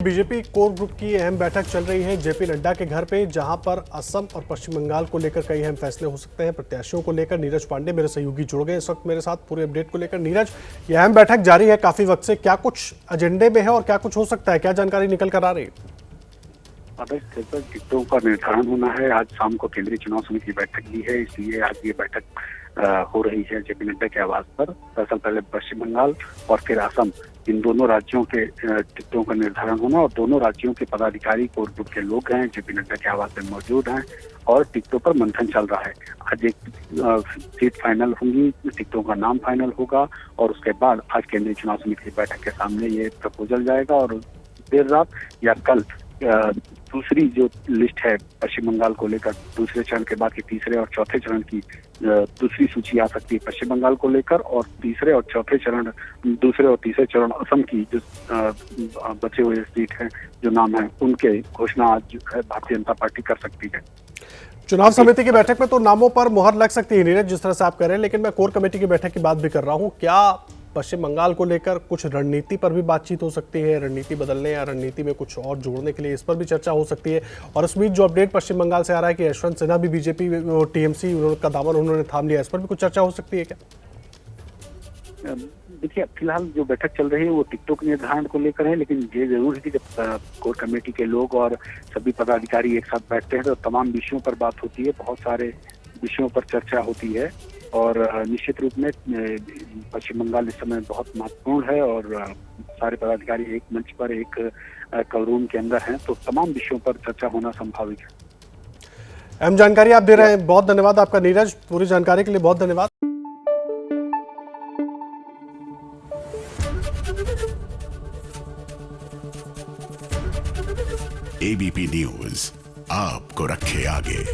BJP core group की अहम बैठक चल रही है जेपी नड्डा के घर पे, जहां पर असम और पश्चिम बंगाल को लेकर कई अहम फैसले हो सकते हैं। प्रत्याशियों को लेकर नीरज पांडे मेरे सहयोगी जुड़ गए इस वक्त मेरे साथ पूरे अपडेट को लेकर। नीरज, ये अहम बैठक जारी है काफी वक्त से, क्या कुछ एजेंडे में है और क्या कुछ हो सकता है, क्या जानकारी निकल कर आ रही है? टिकटों का निर्धारण होना है। आज शाम को केंद्रीय चुनाव समिति की बैठक ली है, इसलिए आज ये बैठक हो रही है जेपी नड्डा के आवास पर। दरअसल पहले पश्चिम बंगाल और फिर असम, इन दोनों राज्यों के टिकटों का निर्धारण होना, और दोनों राज्यों के पदाधिकारी कोर ग्रुप के लोग हैं जेपी नड्डा के आवास में मौजूद हैं और टिकटों पर मंथन चल रहा है। आज एक सीट फाइनल होंगी, टिकटों का नाम फाइनल होगा और उसके बाद आज केंद्रीय चुनाव समिति की बैठक के सामने ये प्रपोजल जाएगा और देर रात या कल दूसरी जो लिस्ट है पश्चिम बंगाल को लेकर, दूसरे चरण के बाद की तीसरे और चौथे चरण की दूसरी सूची आ सकती है पश्चिम बंगाल को लेकर, और तीसरे और चौथे चरण, दूसरे और तीसरे चरण असम की जो बचे हुए सीट हैं, जो नाम है, उनके घोषणा आज जो है भारतीय जनता पार्टी कर सकती है। चुनाव समिति की बैठक में तो नामों पर मुहर लग सकती है नीरज, जिस तरह से आप कह रहे हैं, लेकिन मैं कोर कमेटी की बैठक की बात भी कर रहा हूँ। क्या पश्चिम बंगाल को लेकर कुछ रणनीति पर भी बातचीत हो सकती है, रणनीति बदलने या रणनीति में कुछ और जोड़ने के लिए, इस पर भी चर्चा हो सकती है? और इस बीच जो अपडेट पश्चिम बंगाल से आ रहा है कि यशवंत सिन्हा भी बीजेपी टीएमसी का दामन उन्होंने थाम लिया, इस पर भी कुछ चर्चा हो सकती है क्या? देखिए, फिलहाल जो बैठक चल रही है वो टिकटों के निर्धारण को लेकर है, लेकिन ये जरूर है कि जब कोर कमेटी के लोग और सभी पदाधिकारी एक साथ बैठते हैं तो तमाम विषयों पर बात होती है, बहुत सारे विषयों पर चर्चा होती है और निश्चित रूप में पश्चिम बंगाल इस समय बहुत महत्वपूर्ण है और सारे पदाधिकारी एक मंच पर, एक कवरूम के अंदर हैं, तो तमाम विषयों पर चर्चा होना संभावित है। अहम जानकारी आप दे रहे हैं, बहुत धन्यवाद आपका नीरज, पूरी जानकारी के लिए बहुत धन्यवाद। एबीपी न्यूज आपको रखे आगे।